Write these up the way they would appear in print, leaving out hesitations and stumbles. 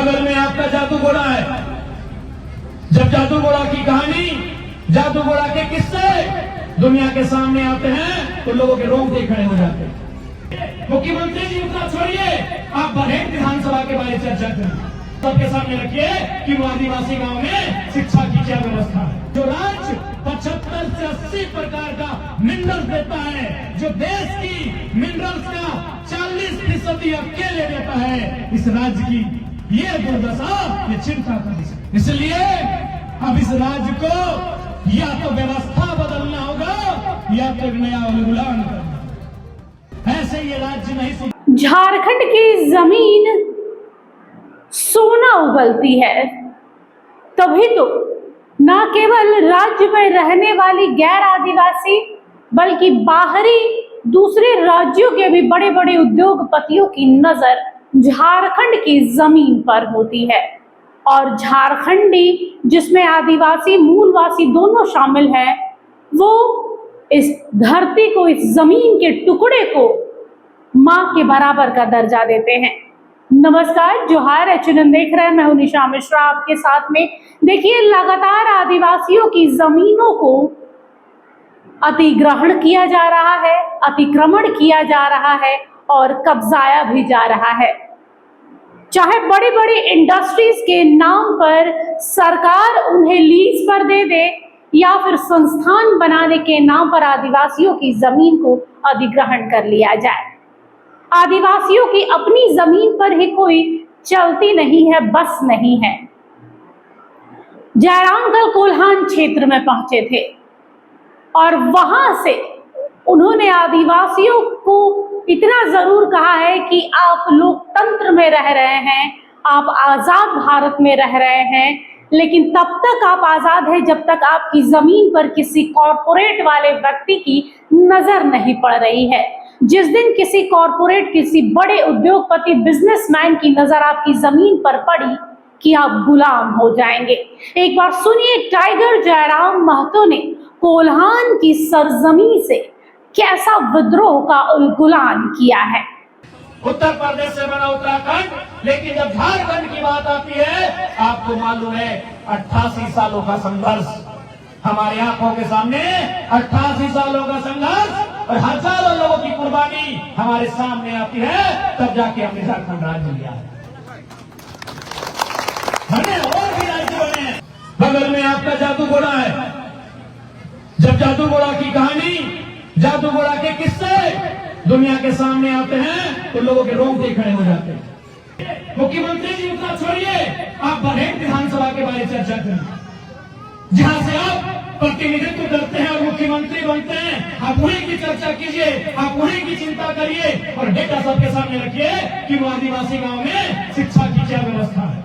बगल में आपका जादू घोड़ा है। जब जादू घोड़ा की कहानी, जादू घोड़ा के किस्से दुनिया के सामने आते हैं तो लोगों के रोंगटे खड़े हो जाते हैं। मुख्यमंत्री जी उतना छोड़िए, आप बरहेट विधानसभा के बारे में चर्चा करें, सबके सामने रखिए कि आदिवासी गांव में शिक्षा की क्या व्यवस्था है। जो राज्य 75 से 80 प्रकार का मिनरल्स देता है, जो देश की मिनरल्स का 40% अकेले देता है, इस राज्य की ये दुर्दशा, ये चिंता का विषय। इसलिए अब इस राज्य को या तो व्यवस्था बदलना होगा या तो नया उलगुलान करना। ऐसे ये राज्य नहीं। झारखंड की जमीन सोना उगलती है, तभी तो न केवल राज्य में रहने वाली गैर आदिवासी बल्कि बाहरी दूसरे राज्यों के भी बड़े बड़े उद्योगपतियों की नजर झारखंड की जमीन पर होती है। और झारखंडी, जिसमें आदिवासी मूलवासी दोनों शामिल हैं, वो इस धरती को, इस जमीन के टुकड़े को मां के बराबर का दर्जा देते हैं। नमस्कार, जोहार, एचएनएन देख रहे हैं, मैं हूं निशा मिश्रा आपके साथ में। देखिए, लगातार आदिवासियों की जमीनों को अतिग्रहण किया जा रहा है, अतिक्रमण किया जा रहा है और कब्जाया भी जा रहा है। चाहे बड़ी बड़ी इंडस्ट्रीज के नाम पर सरकार उन्हें लीज पर दे दे या फिर संस्थान बनाने के नाम पर आदिवासियों की जमीन को अधिग्रहण कर लिया जाए। आदिवासियों की अपनी जमीन पर ही कोई चलती नहीं है, बस नहीं है। जयराम कल कोल्हान क्षेत्र में पहुंचे थे और वहां से उन्होंने आदिवासियों को इतना जरूर कहा है कि आप लोकतंत्र में रह रहे हैं, आप आजाद भारत में रह रहे हैं, लेकिन तब तक आप आजाद हैं जब तक आपकी जमीन पर किसी कॉरपोरेट वाले व्यक्ति की नजर नहीं पड़ रही है। जिस दिन किसी कॉरपोरेट, किसी बड़े उद्योगपति, बिजनेसमैन की नजर आपकी जमीन पर पड़ी कि आप गुलाम हो जाएंगे। एक बार सुनिए टाइगर जयराम महतो ने कोल्हान की सरजमी से कैसा विद्रोह का उलगुलान किया है। उत्तर प्रदेश से बना उत्तराखंड, लेकिन जब झारखंड की बात आती है, आपको मालूम है 88 सालों का संघर्ष हमारी आंखों के सामने, 88 सालों का संघर्ष और हजारों लोगों की कुर्बानी हमारे सामने आती है, तब जाके हमने झारखंड राज्य लिया है। हमने और भी राज्य बने हैं। बगल में आपका जादू घोड़ा है। जब जादू घोड़ा की कहानी, जादू घोड़ा के किस्से दुनिया के सामने आते हैं तो लोगों के रोंगटे खड़े हो जाते हैं। मुख्यमंत्री जी उतना छोड़िए, आप बरहेट विधानसभा के बारे में चर्चा करें, जहां से आप प्रतिनिधित्व करते हैं और मुख्यमंत्री बनते हैं। आप उन्हीं की चर्चा कीजिए, आप उन्हीं की चिंता करिए और डेटा सबके सामने रखिए कि आदिवासी गांव में शिक्षा की क्या व्यवस्था है,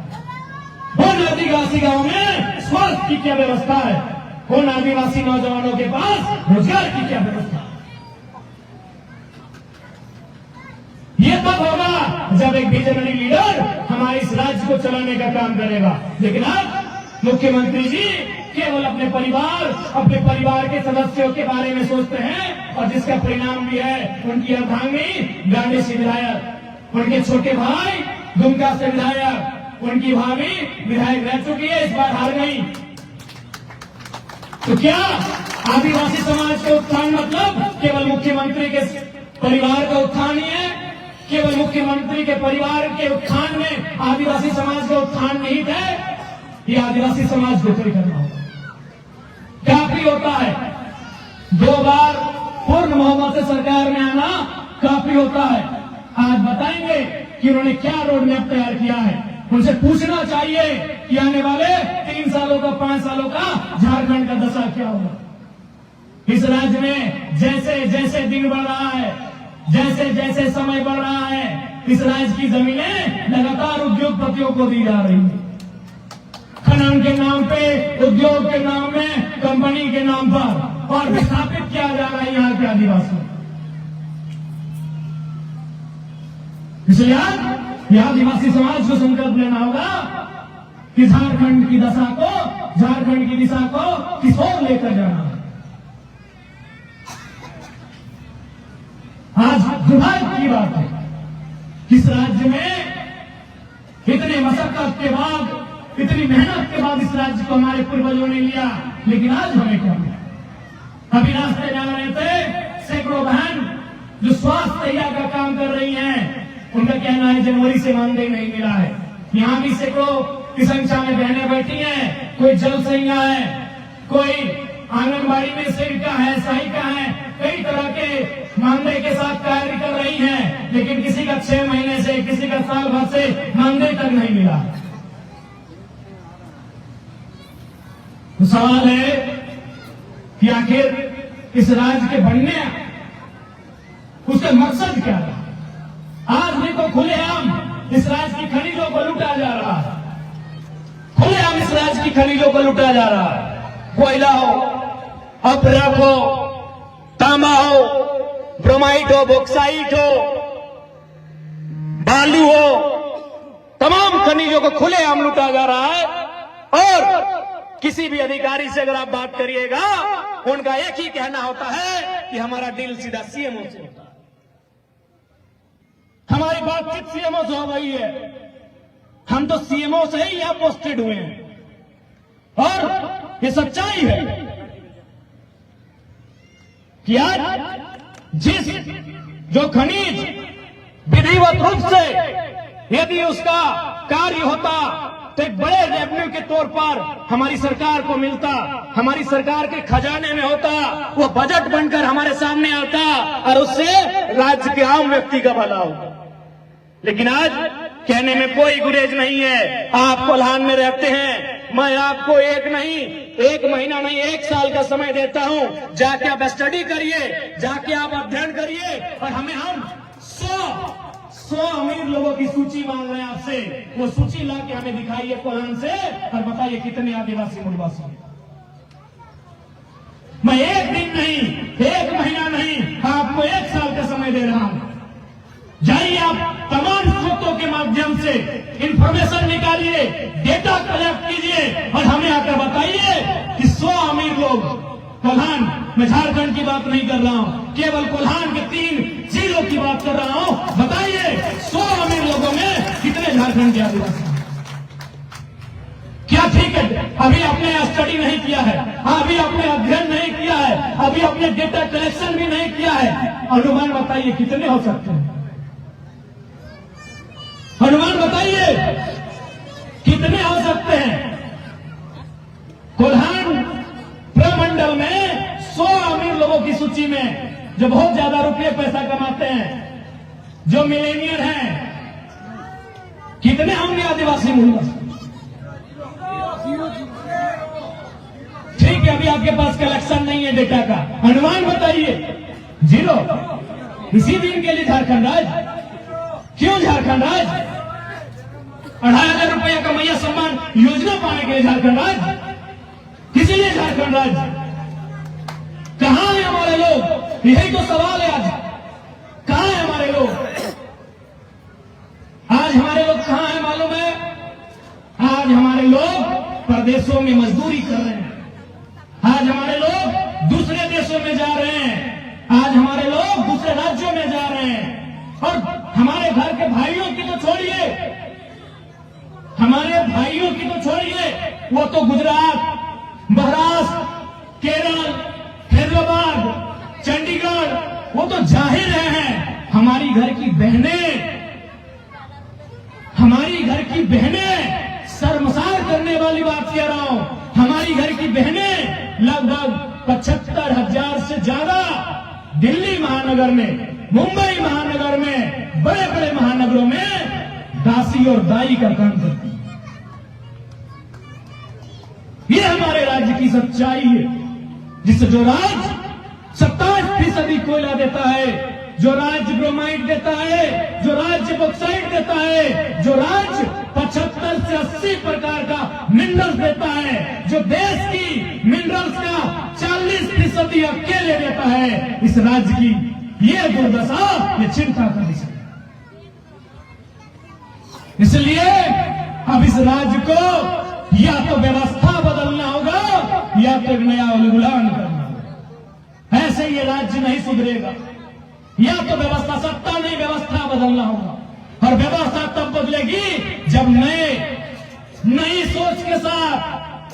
उन आदिवासी गांव में स्वास्थ्य की क्या व्यवस्था है, उन आदिवासी नौजवानों के पास रोजगार की क्या व्यवस्था है। ये तब होगा जब एक विजनरी लीडर हमारे इस राज्य को चलाने का काम करेगा। लेकिन अब मुख्यमंत्री जी केवल अपने परिवार के सदस्यों के बारे में सोचते हैं और जिसका परिणाम भी है उनकी अर्धांगिनी गांधी से विधायक, उनके छोटे भाई दुमका से विधायक, उनकी भाभी विधायक रह चुकी है, इस बार हार गई। तो क्या आदिवासी समाज का उत्थान मतलब केवल मुख्यमंत्री के परिवार का उत्थान ही है? केवल मुख्यमंत्री के परिवार के उत्थान में आदिवासी समाज का उत्थान नहीं है? ये आदिवासी समाज को तय करना होगा। काफी होता है 2 बार पूर्ण बहुमत से सरकार में आना, काफी होता है। आज बताएंगे कि उन्होंने क्या रोड मैप तैयार किया है। उनसे पूछना चाहिए कि आने वाले 3 सालों का, 5 सालों का झारखंड का दशा क्या होगा। इस राज्य में जैसे जैसे दिन बढ़ रहा है, जैसे जैसे समय बढ़ रहा है, इस राज्य की जमीनें लगातार उद्योगपतियों को दी जा रही है। खनन के नाम पे, उद्योग के नाम में, कंपनी के नाम पर और विस्थापित किया जा रहा है यहाँ के आदिवासियों। इसलिए यह आदिवासी समाज को संकल्प लेना होगा कि झारखंड की दशा को, झारखंड की दिशा को किस ओर लेकर जाना है। आज दुर्भाग्य की बात है कि इस राज्य में इतने मशक्कत के बाद, इतनी मेहनत के बाद इस राज्य को हमारे पूर्वजों ने लिया, लेकिन आज हमें क्या मिला? अभी रास्ते जा रहे थे, सैकड़ों बहन जो स्वास्थ्य तैयार का काम कर रही हैं, उनका कहना है जनवरी से मानदेय नहीं मिला है। यहाँ भी सैकड़ों की संख्या में बहनें बैठी हैं, कोई जल सैया है, कोई आंगनबाड़ी में सेविका है, सहायिका है, कई तरह के मानदेय के साथ कार्य कर रही हैं, लेकिन किसी का 6 महीने से, किसी का साल भर से मानदेय तक नहीं मिला। तो सवाल है कि आखिर इस राज्य के बनने उसका मकसद क्या था? आज भी तो खुलेआम इस राज्य की खनिजों को लूटा जा रहा है, खुलेआम इस राज्य की खनिजों को लूटा जा रहा है। कोयला हो, अपरक हो, तांबा हो, ब्रोमाइट हो, बॉक्साइट हो, बालू हो, तमाम खनिजों को खुलेआम लूटा जा रहा है। और किसी भी अधिकारी से अगर आप बात करिएगा, उनका एक ही कहना होता है कि हमारा डील सीधा सीएमओ से होता है, हमारी बातचीत सीएमओ से हो गई है, हम तो सीएमओ से ही यहां पोस्टेड हुए हैं। और ये सच्चाई है कि आज जिस जो खनिज विधिवत रूप से यदि उसका कार्य होता तो एक बड़े रेवेन्यू के तौर पर हमारी सरकार को मिलता, हमारी सरकार के खजाने में होता, वो बजट बनकर हमारे सामने आता और उससे राज्य के आम व्यक्ति का भला होता। लेकिन आज कहने में कोई गुरेज नहीं है। आप कोल्हान में रहते हैं, मैं आपको एक महीना नहीं 1 साल का समय देता हूं, जाके आप स्टडी करिए, जाके आप अध्ययन करिए और हम 100 अमीर लोगों की सूची मांग रहे हैं आपसे। वो सूची ला के हमें दिखाइए कोल्हान से और बताइए कितने आदिवासी मूलवासी हैं। मैं 1 दिन नहीं, 1 महीना नहीं, आपको 1 साल का समय दे रहा हूं। जाइए आप तमाम स्रोतों के माध्यम से इंफॉर्मेशन निकालिए, डेटा कलेक्ट कीजिए और हमें आकर बताइए कि 100 अमीर लोग कोल्हान, मैं झारखंड की बात नहीं कर रहा हूं, केवल कोल्हान के 3 जिलों की बात कर रहा हूं, बताइए 100 अमीर लोगों में कितने झारखंड के आदिवासी? क्या ठीक है अभी आपने स्टडी नहीं किया है, अभी आपने अध्ययन नहीं किया है, अभी आपने डेटा कलेक्शन भी नहीं किया है, अनुमान बताइए कितने हो सकते हैं? अनुमान बताइए कितने हो सकते हैं? कोल्हान प्रमंडल में 100 अमीर लोगों की सूची में जो बहुत ज्यादा रुपये पैसा कमाते हैं, जो मिलेनियर हैं, कितने होंगे आदिवासी मूलवासी? ठीक है, अभी आपके पास कलेक्शन नहीं है डेटा का, अनुमान बताइए। 0। इसी दिन के लिए झारखंड राज्य, क्यों झारखंड राज्य? 2,500 रुपया का मैया सम्मान योजना पाने के लिए झारखंड राज्य, किसी लिए झारखंड राज्य? कहां है हमारे लोग? यही तो सवाल है आज, कहां है हमारे लोग? आज हमारे लोग कहां है मालूम है? आज हमारे लोग प्रदेशों में मजदूरी कर रहे हैं, आज हमारे लोग दूसरे देशों में जा रहे हैं, आज हमारे लोग दूसरे राज्यों में जा रहे हैं। और हमारे घर के भाइयों की तो छोड़िए, हमारे भाइयों की तो छोड़िए, वो तो गुजरात, महाराष्ट्र, केरल, हैदराबाद, चंडीगढ़, वो तो जा ही रहे हैं। हमारी घर की बहनें शर्मसार करने वाली बात कह रहा हूं, हमारी घर की बहनें लगभग 75,000 से ज्यादा दिल्ली महानगर में, मुंबई महानगर में, बड़े बड़े महानगरों में दासी और दाई का काम करती है। ये हमारे राज्य की सच्चाई है, जिससे जो राज्य 27% कोयला देता है, जो राज्य ब्रोमाइट देता है, जो राज्य बॉक्साइट देता है, जो राज्य 75 से 80 प्रकार का मिनरल्स देता है, जो देश की मिनरल्स का 40% अकेले देता है, इस राज्य की ये दुर्दशा, ये चिंता का विषय। इसलिए अब इस राज्य को या तो व्यवस्था बदलना होगा या तो नया उलगुलान करना होगा। ऐसे ये राज्य नहीं सुधरेगा, या तो व्यवस्था, सत्ता नहीं व्यवस्था बदलना होगा। और व्यवस्था तब बदलेगी जब नई सोच के साथ,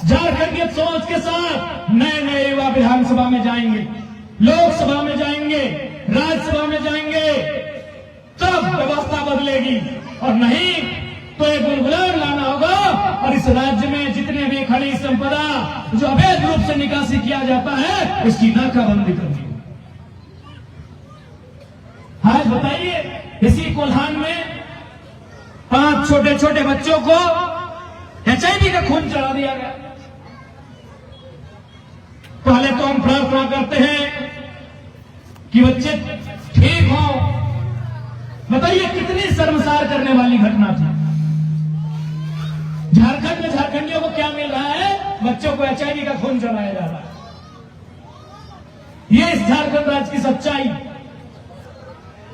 झारखंड की सोच के साथ नए युवा विधानसभा में जाएंगे, लोकसभा में जाएंगे, राज्यसभा में जाएंगे, तब व्यवस्था बदलेगी। और नहीं तो एक बुलबुलान लाना होगा और इस राज्य में जितने भी खनिज संपदा जो अवैध रूप से निकासी किया जाता है उसकी नाकाबंदी करनी होगी। आज बताइए, इसी कोल्हान में 5 छोटे छोटे बच्चों को HIV का खून चढ़ा दिया गया। पहले तो हम प्रार्थना करते हैं कि बच्चे ठीक हों। बताइए कितनी शर्मसार करने वाली घटना थी। झारखंड में झारखंडियों को क्या मिल रहा है? बच्चों को HIV का खून चढ़ाया जा रहा है। ये इस झारखंड राज्य की सच्चाई।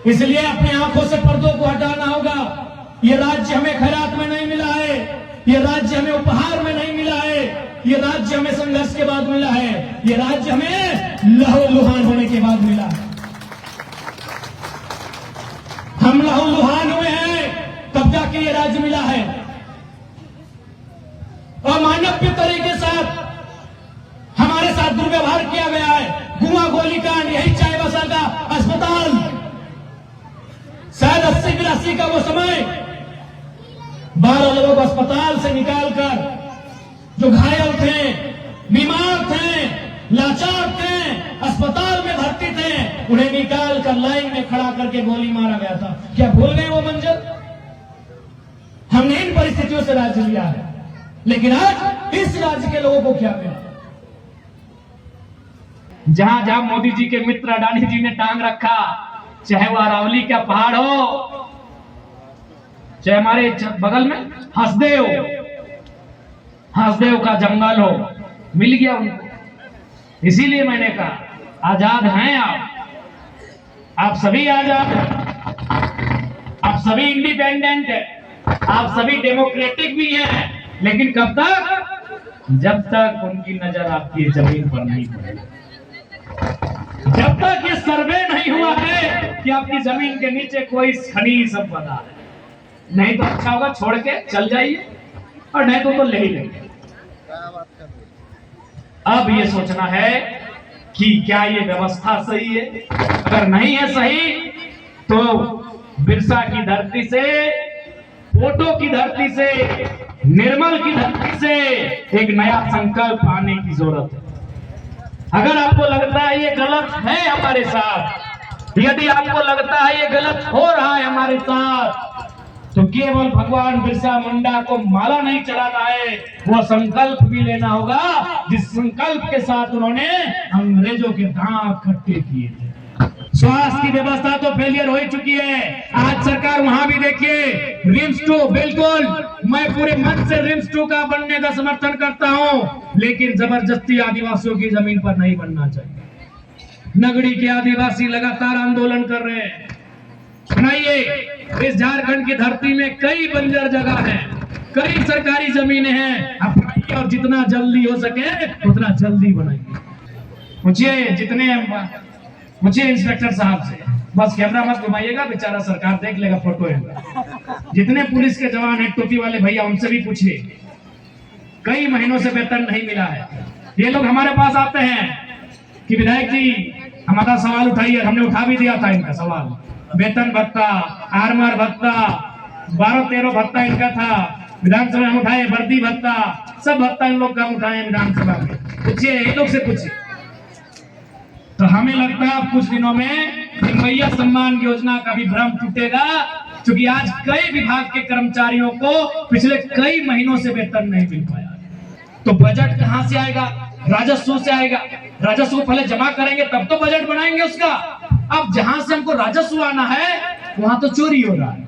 इसलिए अपनी आंखों से पर्दों को हटाना होगा। ये राज्य हमें खैरात में नहीं मिला है, ये राज्य हमें उपहार में नहीं मिला है, ये राज्य हमें संघर्ष के बाद मिला है, ये राज्य हमें लहूलुहान होने के बाद मिला है। हम लहूलुहान हुए हैं तब जाके ये राज्य मिला है। अमानवीय तरीके साथ हमारे साथ दुर्व्यवहार किया गया है। गुआ गोलीकांड, यही चाईबासा का अस्पताल, शायद 80-82 का वो समय 12 लोगों को अस्पताल से निकालकर, जो घायल थे, बीमार थे, लाचार थे, अस्पताल में भर्ती थे, उन्हें निकाल कर लाइन में खड़ा करके गोली मारा गया था। क्या भूल गए वो मंजर? हमने इन परिस्थितियों से राज्य लिया है, लेकिन आज इस राज्य के लोगों को क्या मिला? जहां जहां मोदी जी के मित्र अडानी जी ने टांग रखा, चाहे वो अरावली का पहाड़ हो, चाहे हमारे बगल में हंसदेव का जंगल हो, मिल गया उनको। इसीलिए मैंने कहा आजाद हैं आप सभी आजाद हैं, आप सभी इंडिपेंडेंट हैं, आप सभी डेमोक्रेटिक भी हैं, लेकिन कब तक? जब तक उनकी नजर आपकी जमीन पर नहीं पड़ेगी, जब तक ये सर्वे नहीं हुआ है कि आपकी जमीन के नीचे कोई खनिज संपदा है। नहीं तो अच्छा होगा छोड़ के चल जाइए, और नहीं तो ले ही लेंगे। अब ये सोचना है कि क्या ये व्यवस्था सही है? अगर नहीं है सही तो बिरसा की धरती से, फोटो की धरती से, निर्मल की धरती से एक नया संकल्प आने की जरूरत है। अगर आपको लगता है ये गलत है हमारे साथ, यदि आपको लगता है ये गलत हो रहा है हमारे साथ, तो केवल भगवान बिरसा मुंडा को माला नहीं चढ़ाना है, वो संकल्प भी लेना होगा जिस संकल्प के साथ उन्होंने अंग्रेजों के दांत खट्टे किए थे। स्वास्थ्य की व्यवस्था तो फेलियर हो चुकी है। आज सरकार वहां भी देखिए, रिम्स 2, बिल्कुल मैं पूरे मन से रिम्स 2 का बनने का समर्थन करता हूं, लेकिन जबरदस्ती आदिवासियों की जमीन पर नहीं बनना चाहिए। नगड़ी के आदिवासी लगातार आंदोलन कर रहे हैं। सुनाइए, इस झारखंड की धरती में कई बंजर जगह है, कई सरकारी जमीनें हैं, अपनाइए और जितना जल्दी हो सके उतना जल्दी बनाइए। मुझे इंस्पेक्टर साहब से बस कैमरा मत घुमाइएगा, बेचारा सरकार देख लेगा फोटो है। जितने पुलिस के जवान हैं, टोपी वाले भैया, उनसे भी पूछिए, कई महीनों से वेतन नहीं मिला है। ये लोग हमारे पास आते हैं कि विधायक जी हमारा सवाल उठाइए, हमने उठा भी दिया था इनका सवाल। वेतन भत्ता, आर्मर भत्ता, 12-13 भत्ता इनका था, विधानसभा में उठाए, वर्दी भत्ता, सब भत्ता इन लोग का उठाए विधानसभा में। पूछिए, इन लोग से पूछिए। तो हमें लगता है अब कुछ दिनों में भैया सम्मान योजना का भी भ्रम टूटेगा, क्योंकि आज कई विभाग के कर्मचारियों को पिछले कई महीनों से वेतन नहीं मिल पाया। तो बजट कहां से आएगा? राजस्व से आएगा। राजस्व को पहले जमा करेंगे तब तो बजट बनाएंगे उसका। अब जहां से हमको राजस्व आना है वहां तो चोरी हो रहा है,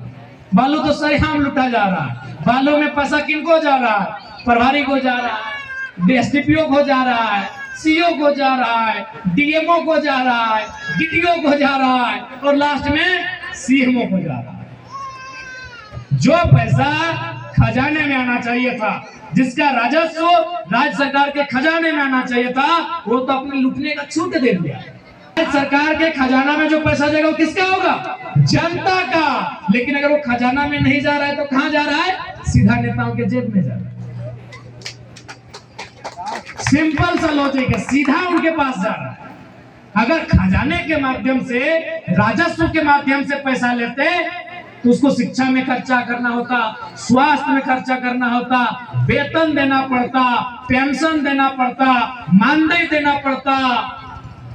बालू तो सरेआम लुटा जा रहा है। बालू में पैसा किनको जा रहा है? प्रभारी को जा रहा है, एसडीपीओ को जा रहा है, सीओ को जा रहा है, डीएमओ को जा रहा है, डीटीओ को जा रहा है, और लास्ट में सीएमओ को जा रहा है। जो पैसा खजाने में आना चाहिए था, जिसका राजस्व राज्य सरकार के खजाने में आना चाहिए था, वो तो अपने लुटने का छूट दे दिया। सरकार के खजाना में जो पैसा जाएगा वो किसका होगा? जनता का। लेकिन अगर वो खजाना में नहीं जा रहा है तो कहां जा रहा है? सीधा नेताओं के जेब में जा रहा है। सिंपल सा लॉजिक है, सीधा उनके पास जा रहा है। अगर खजाने के माध्यम से, राजस्व के माध्यम से पैसा लेते तो उसको शिक्षा में खर्चा करना होता, स्वास्थ्य में खर्चा करना होता, वेतन देना पड़ता, पेंशन देना पड़ता, मानदेय देना पड़ता,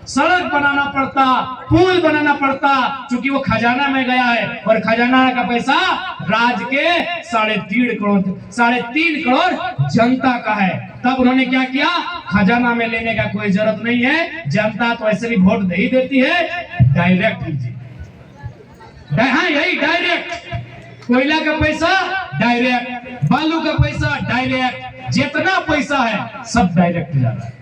सड़क बनाना पड़ता, पुल बनाना पड़ता। क्योंकि वो खजाना में गया है और खजाना का पैसा राज्य के 3.5 करोड़ जनता का है। तब उन्होंने क्या किया? खजाना में लेने का कोई जरूरत नहीं है, जनता तो ऐसे भी वोट दे ही देती है, डायरेक्ट लीजिए। हाँ, यही डायरेक्ट। कोयला का पैसा डायरेक्ट, बालू का पैसा डायरेक्ट, जितना पैसा है सब डायरेक्ट जा रहा है।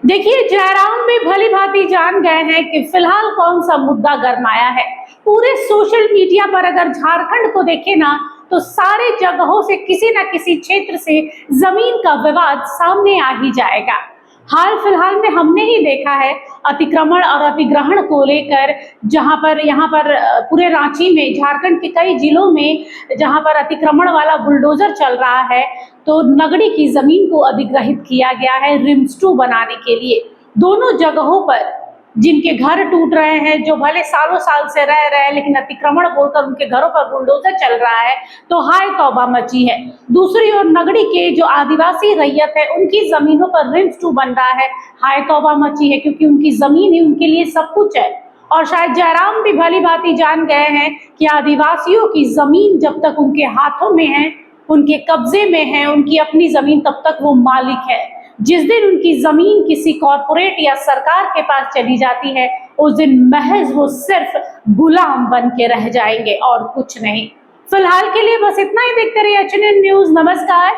देखिए, जयराम भी भली भांति जान गए हैं कि फिलहाल कौन सा मुद्दा गरमाया है। पूरे सोशल मीडिया पर अगर झारखंड को देखे ना तो सारे जगहों से किसी न किसी क्षेत्र से जमीन का विवाद सामने आ ही जाएगा। हाल फिलहाल में हमने ही देखा है अतिक्रमण और अतिग्रहण को लेकर, जहां पर यहाँ पर पूरे रांची में, झारखंड के कई जिलों में जहां पर अतिक्रमण वाला बुलडोजर चल रहा है, तो नगड़ी की जमीन को अधिग्रहित किया गया है रिम्स 2 बनाने के लिए। दोनों जगहों पर जिनके घर टूट रहे हैं, जो भले सालों साल से रह रहे हैं, लेकिन अतिक्रमण बोलकर उनके घरों पर बुलडोजर चल रहा है, तो हाय तौबा मची है। दूसरी ओर नगड़ी के जो आदिवासी रैयत है, उनकी जमीनों पर रिम्स 2 बन रहा है, हाय तौबा मची है, क्योंकि उनकी जमीन ही उनके लिए सब कुछ है। और शायद जयराम भी भली भांति जान गए हैं कि आदिवासियों की जमीन जब तक उनके हाथों में है, उनके कब्जे में है, उनकी अपनी जमीन, तब तक वो मालिक है। जिस दिन उनकी जमीन किसी कॉर्पोरेट या सरकार के पास चली जाती है, उस दिन महज वो सिर्फ गुलाम बन के रह जाएंगे और कुछ नहीं। फिलहाल के लिए बस इतना ही। देखते रहिए HNN न्यूज। नमस्कार,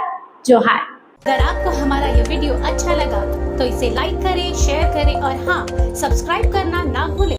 जोहार। अगर आपको हमारा ये वीडियो अच्छा लगा तो इसे लाइक करें, शेयर करें और हाँ, सब्सक्राइब करना ना भूलें।